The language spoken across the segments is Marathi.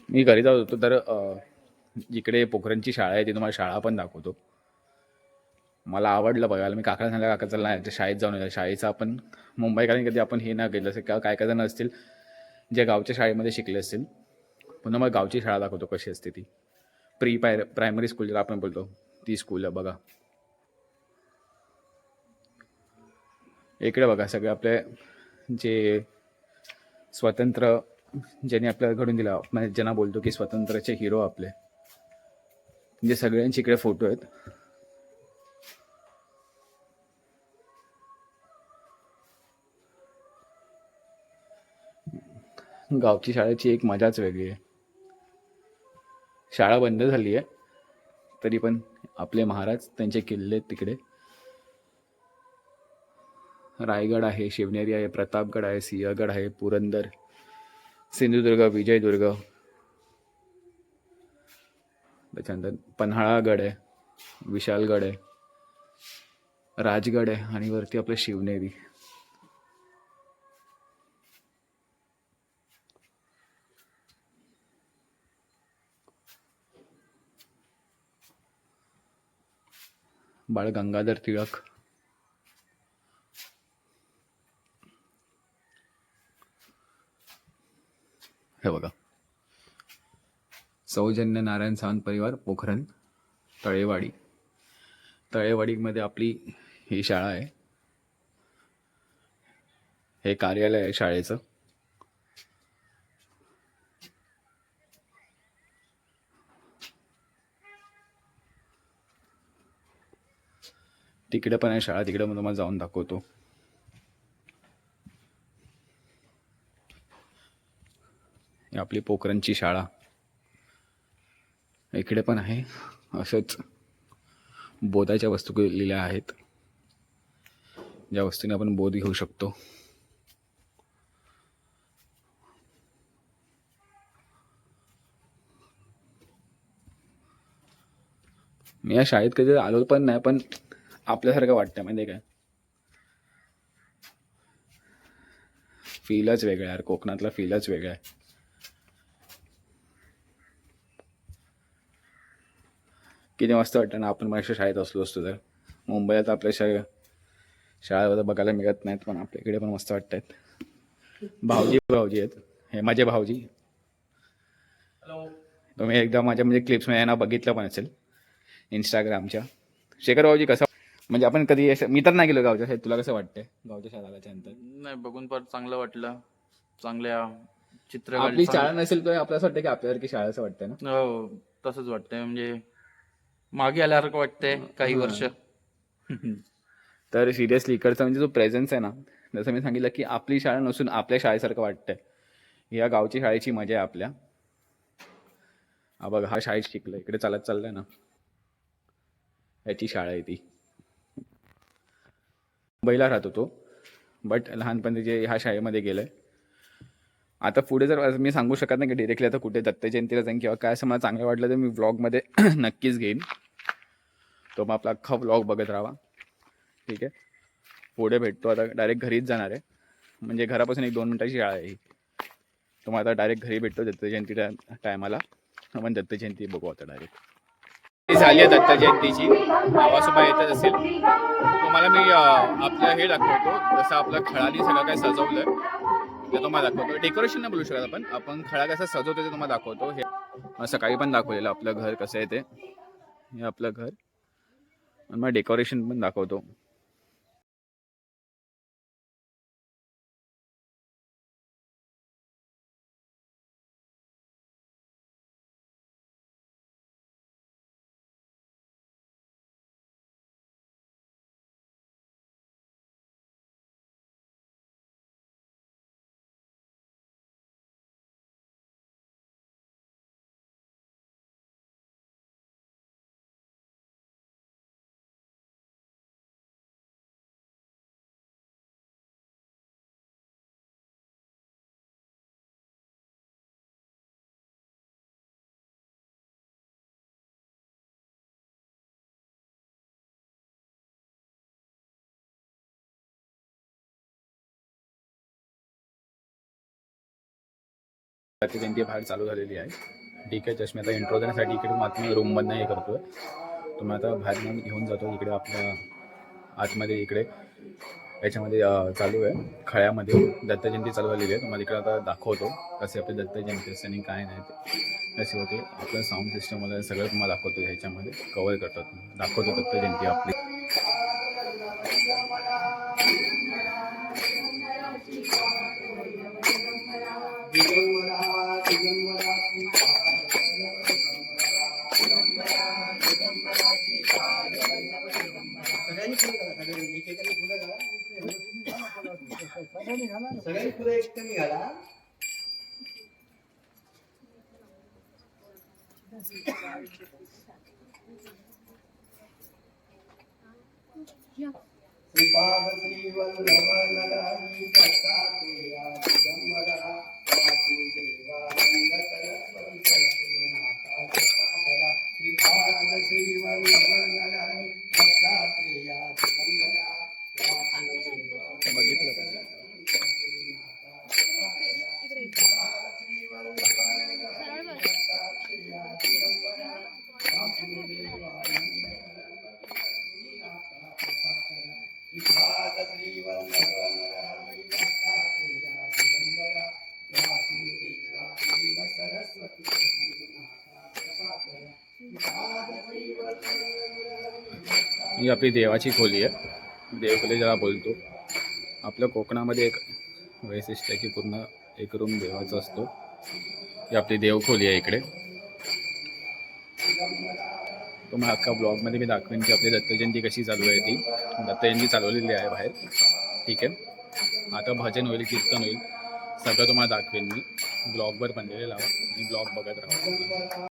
मी घरी जात होतो तर जिकडे पोखरणची शाळा आहे ती तुम्हाला शाळा पण दाखवतो. मला आवडलं बघायला. मी काकाला सांगितलं, काका चला ना शाळेत जाऊन येऊया. शाळेचं आपण मुंबईकरांनी कधी आपण हे ना केलं असेल किंवा काय काय जण असतील जे गावच्या शाळेमध्ये शिकले असतील. पुन्हा मग गावची शाळा दाखवतो कशी असते ती. प्रायमरी स्कूल ज्याला आपण बोलतो ती स्कूल आहे बघा. इकडे बघा सगळे आपले जे स्वतंत्र ज्यांनी आपल्याला घडून दिला, म्हणजे ज्यांना बोलतो की स्वतंत्रचे हिरो आपले, म्हणजे सगळ्यांचे इकडे फोटो आहेत. गावची शाळेची एक मजाच वेगळी आहे. शाळा बंद झाली आहे तरी पण आपले महाराज त्यांचे किल्ले आहेत तिकडे. रायगड आहे, शिवनेरी आहे, प्रतापगड आहे, सिंहगड आहे, पुरंदर, सिंधुदुर्ग, विजयदुर्ग, त्याच्यानंतर पन्हाळागड आहे, विशालगड आहे, राजगड आहे आणि वरती आपलं शिवनेरी. बाळ गंगाधर टिळक. हे बघा, सौजन्य नारायण सावंत परिवार, पोखरण, तळेवाडी. तळेवाडीमध्ये आपली ही शाळा आहे, हे कार्यालय आहे शाळेचं. तिकडे पण आहे शाळा, तिकडे मग तुम्हाला जाऊन दाखवतो. ही आपली पोखरणची शाळा इकडे पण आहे. असंच बोधाच्या वस्तू लिहिल्या आहेत, ज्या वस्तूने आपण बोध घेऊ शकतो. मी या शाळेत कधी आलो पण नाही, पण आपल्यासारखं वाटतं म्हणजे काय, फीलच वेगळा यार, कोकणातला फीलच वेगळा आहे. किती मस्त वाटतं ना आपण माझ्या शाळेत असलो असतो तर. मुंबईत आपल्या शाळा बघायला मिळत नाहीत, पण आपल्या इकडे पण मस्त वाटतात. भाऊजी भाऊजी आहेत, हे माझे भाऊजी. तुम्ही एकदा माझ्या म्हणजे क्लिप्समध्ये यांना बघितलं पण असेल इंस्टाग्रामच्या. शेखर भाऊजी कसं, म्हणजे आपण कधी मी तर नाही गेलो गावच्या शाळेत, तुला कसं वाटतंय गावच्या शाळेत आल्याच्या नंतर? नाही, बघून पण चांगलं वाटलं. चांगल्या आपली चित्रकला शाळा नसेल तर आपल्याला असं वाटतं की आपल्यासारखी शाळा असं वाटतं ना. हो, तसंच वाटतंय. म्हणजे मागे आल्यासारखं वाटतंय काही हां. वर्ष. तर सिरियसली इकडचा म्हणजे जो प्रेझेन्स आहे ना, जसं मी सांगितलं की आपली शाळा नसून आपल्या शाळेसारखं वाटतंय. या गावची शाळेची मजा आहे आपल्या. हा बघा, हा शाळेत शिकलं, इकडे चालत चाललंय ना, याची शाळा आहे ती. मुंबईला राहत होतो, बट लहानपणी जे ह्या शाळेमध्ये गेलंय. आता पुढे जर मी सांगू शकत नाही की डिरेक्टली आता कुठे दत्त जयंतीला जाईन किंवा काय, असं मला चांगलं वाटलं तर मी व्लॉगमध्ये नक्कीच घेईन. तो मग आपला अख्खा व्लॉग बघत राहा. ठीक आहे, पुढे भेटतो. आता डायरेक्ट घरीच जाणार आहे, म्हणजे घरापासून 1-2 मिनिटाची शाळा आहे ही. तुम्हाला आता डायरेक्ट घरी भेटतो दत्त जयंती टायमाला. आपण दत्त जयंती बघू आता डायरेक्ट. झाली आहे दत्त जयंतीची, आवाजसुद्धा येतच असेल तुम्हाला. मी आपलं हे दाखवतो, जसं आपलं खळाने सगळं काय सजवलंय ते तुम्हाला दाखवतो. डेकोरेशन नाही बोलू शकत आपण, आपण खळा कसा सजवतो ते तुम्हाला दाखवतो. हे सकाळी पण दाखवलेलं आपलं घर कसं आहे ते. हे आपलं घर आणि मग डेकोरेशन पण दाखवतो. दत्त जयंती बाहेर चालू झालेली आहे. ठीक आहे, जस्ट मी आता इंट्रो देण्यासाठी इकडे आतमध्ये रूममधनं हे करतोय. तुम्ही आता बाहेर मग घेऊन जातो इकडे आपल्या आतमध्ये. इकडे याच्यामध्ये चालू आहे खळ्यामध्ये दत्त जयंती चालू झालेली आहे. तुम्हाला इकडे आता दाखवतो कसे आपले दत्त जयंती असते आणि काय नाही ते कसे होते. आपलं साऊंड सिस्टम वगैरे सगळं तुम्हाला दाखवतो, ह्याच्यामध्ये कवर करतात दाखवतो दत्त जयंती आपली. सगळ्यांनी फुलं एक कमी घाला. श्रीपाद श्री वल्लभनरारी दत्तात्रेया दिगंबरा वासुदेवानंद सरस्वती सद्गुरुनाथा कृपाकरा. श्रीपाद श्री वल्लभनरारी दत्तात्रेया दिगंबरा बघितलं पाहिजे. ही आपली देवाची खोली आहे. देवखोली ज्याला बोलतो. आपल्या कोकणामध्ये एक वैशिष्ट्य आहे की पूर्ण एक रूम देवाचा असतो. ही आपली देवखोली आहे इकडे. तुम्हाला अख्खा ब्लॉगमध्ये मी दाखवेन की आपली दत्त जयंती कशी चालू आहे. ती दत्त जयंती चालवलेली आहे बाहेर. ठीक आहे, आता भजन होईल, कीर्तन होईल, सगळं तुम्हाला दाखवेन मी. ब्लॉगवर बनलेले लावा आणि ब्लॉग बघत राहा.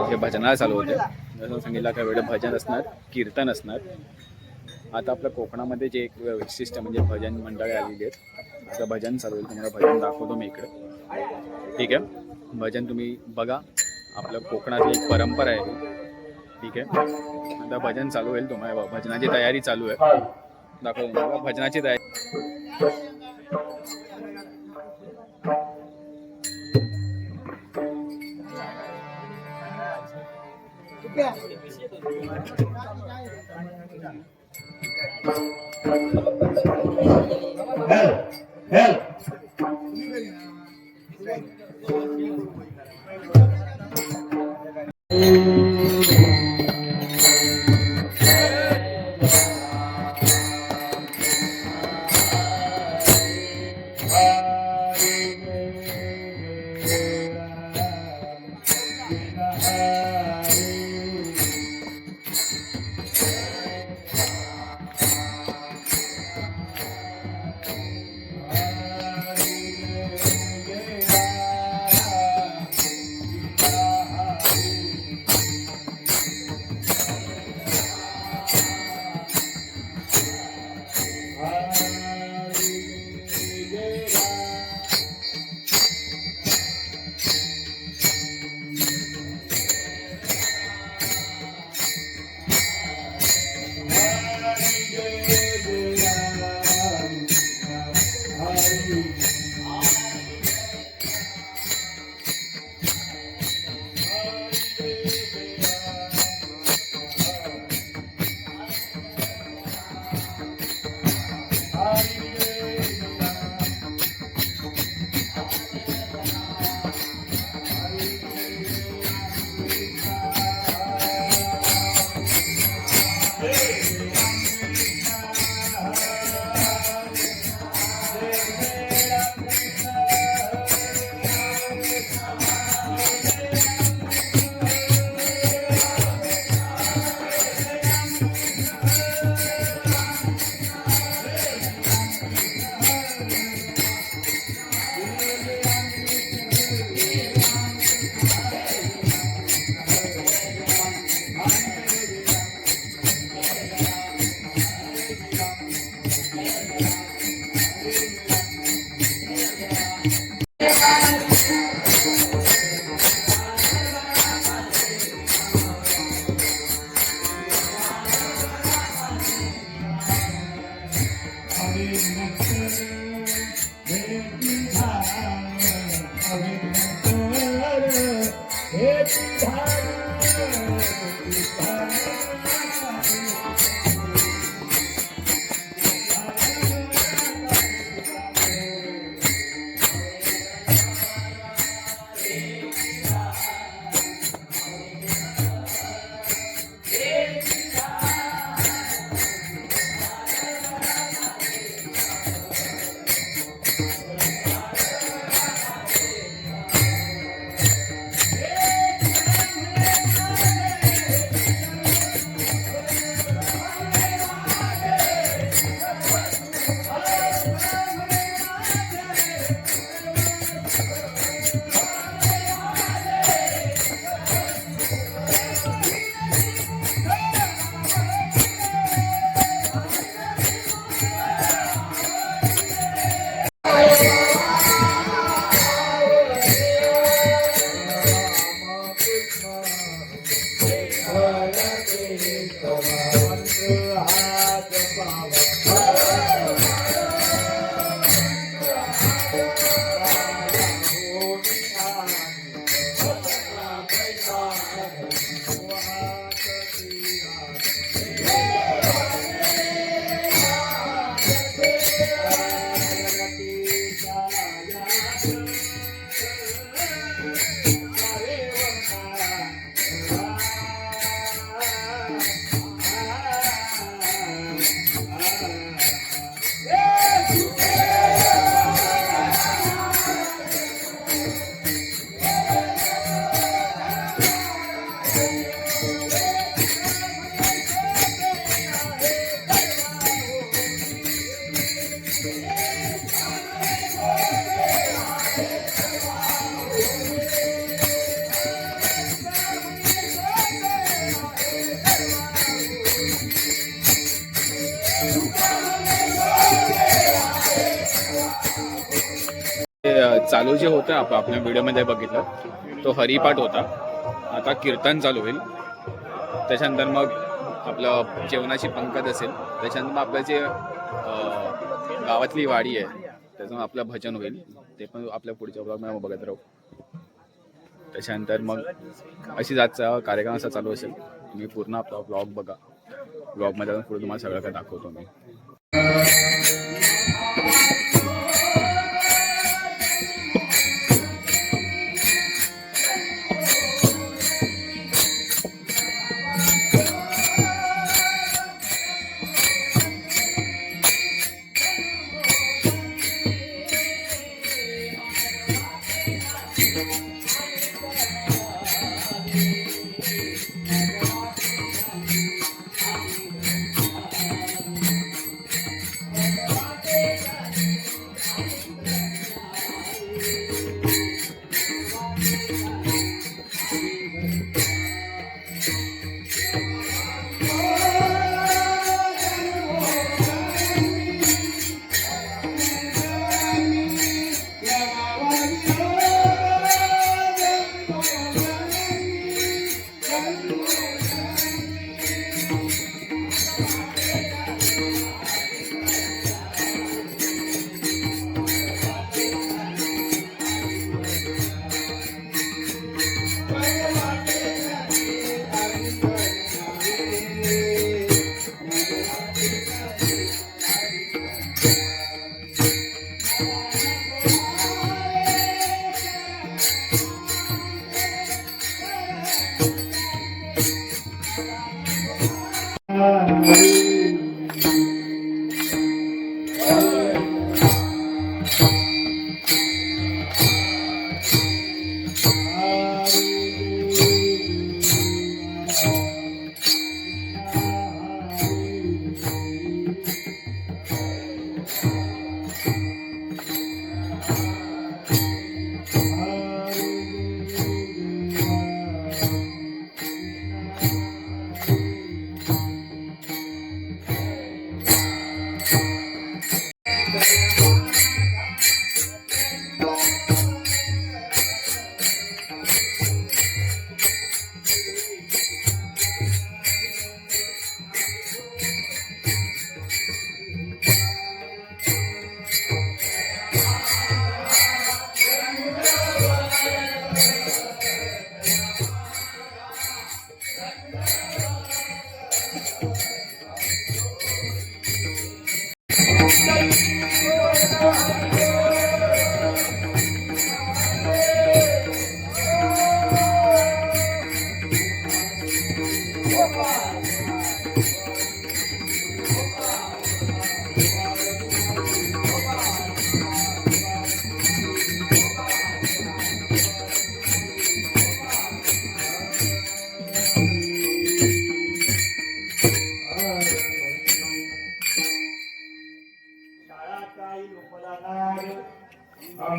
हे भजनाला चालू होते. जसं सांगितलं काही वेळ भजन असणार, कीर्तन असणार. आता आपल्या कोकणामध्ये जे एक वैशिष्ट्य म्हणजे भजन मंडळी आलेली आहेत. आता भजन चालू होईल, तुम्हाला भजन दाखवतो मी इकडे. ठीक आहे, भजन तुम्ही बघा. आपल्या कोकणातली एक परंपरा आहे ही. ठीक आहे, आता भजन चालू होईल. तुम्हाला भजनाची तयारी चालू आहे. दाखवतो तुम्हाला भजनाची तयारी. चालू जे होतं आपल्या व्हिडिओमध्ये बघितलं तो हरिपाठ होता. आता कीर्तन चालू होईल. त्याच्यानंतर मग आपलं जेवणाची पंगत असेल. त्याच्यानंतर मग आपलं जे गावातली वाडी आहे त्याचं आपलं भजन होईल. ते पण आपल्या पुढच्या ब्लॉगमध्ये बघत राहू. त्याच्यानंतर मग अशी जातचा कार्यक्रम असा चालू असेल. तुम्ही पूर्ण आपला ब्लॉग बघा. ब्लॉगमध्ये पुढे तुम्हाला सगळं काय दाखवतो मी.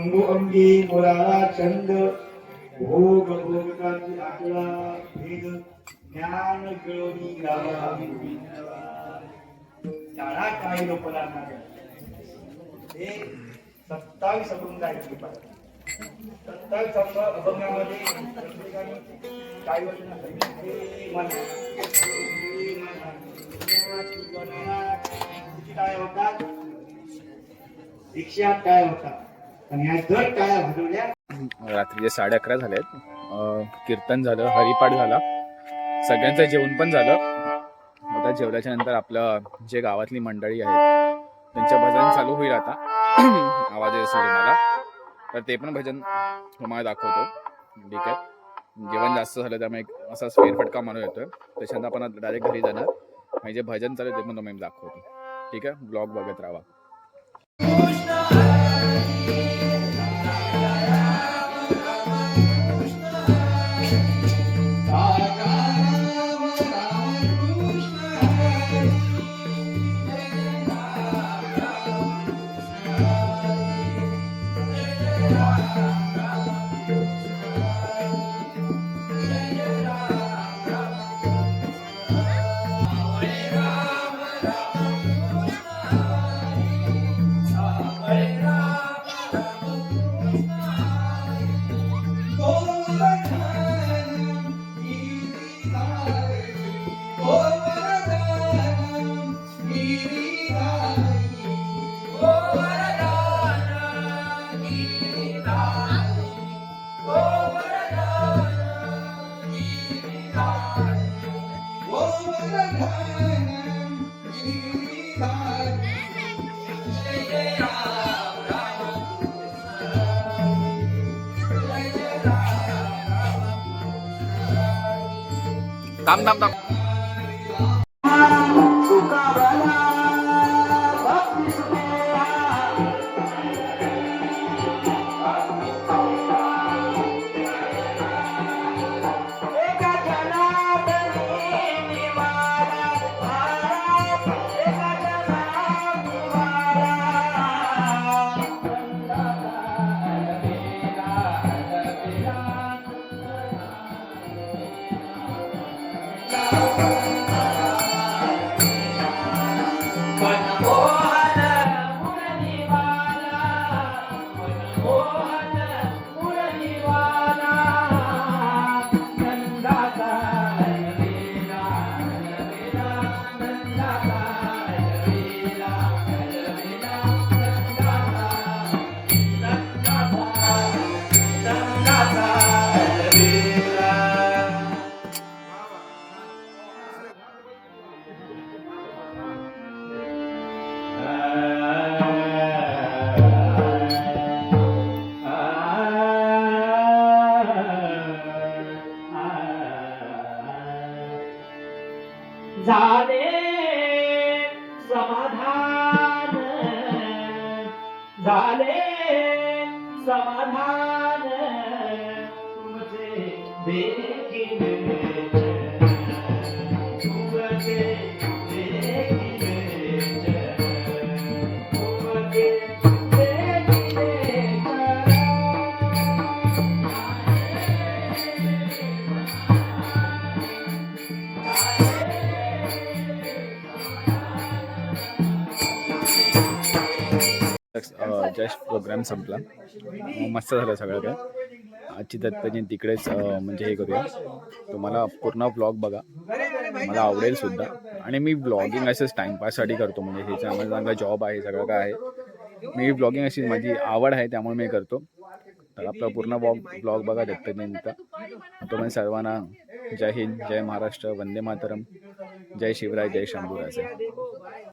अंबू अंगी मुराळा छंद भोग भोगकाची आकला भेद ज्ञान गळोनी गावा शाळा काही लोक लागणार हे 27 अभंग ऐकली पाहिजे. 27 अभंगामध्ये प्रत्येकाने काही वचन काय होतात, दीक्षा काय होतात आणि ह्या जर काय भाजवल्या. रात्रीचे 11:30 झालेत. कीर्तन झालं, हरिपाठ झाला, सगळ्यांचं जेवण पण झालं. आता जेवल्याच्या नंतर आपलं जे गावातली मंडळी आहेत त्यांचं भजन चालू होईल. आता आवाज येत असेल तुम्हाला तर ते पण भजन तुम्हाला दाखवतो. ठीक आहे, जेवण जास्त झालं त्यामुळे असाच फेरफटका मारून येतोय. त्याच्यानंतर आपण डायरेक्ट घरी जाणार आणि जे भजन चालू आहे ते पण तुम्हाला दाखवतो. ठीक आहे, ब्लॉग बघत राहा. थांब थांब थांब. झाले समाधान, झाले समाधान तुमचे देखील तुमचे देखील तुमचे जस्ट प्रोग्राम संपला. मस्त झालं सगळं काय. आजची दत्तजयंती तिकडेच म्हणजे हे करूया. तुम्हाला पूर्ण ब्लॉग बघा, मला आवडेल सुद्धा. आणि मी ब्लॉगिंग असंच टाईमपाससाठी करतो, म्हणजे हे चांगला चांगला जॉब आहे, सगळं काय आहे. मी ब्लॉगिंग अशी माझी आवड आहे त्यामुळे मी करतो. तर आपला पूर्ण ब्लॉग बघा दत्तजयंतीचा. तुम्हाला सर्वांना जय हिंद, जय महाराष्ट्र, वंदे मातरम, जय शिवराय, जय शंभूराज.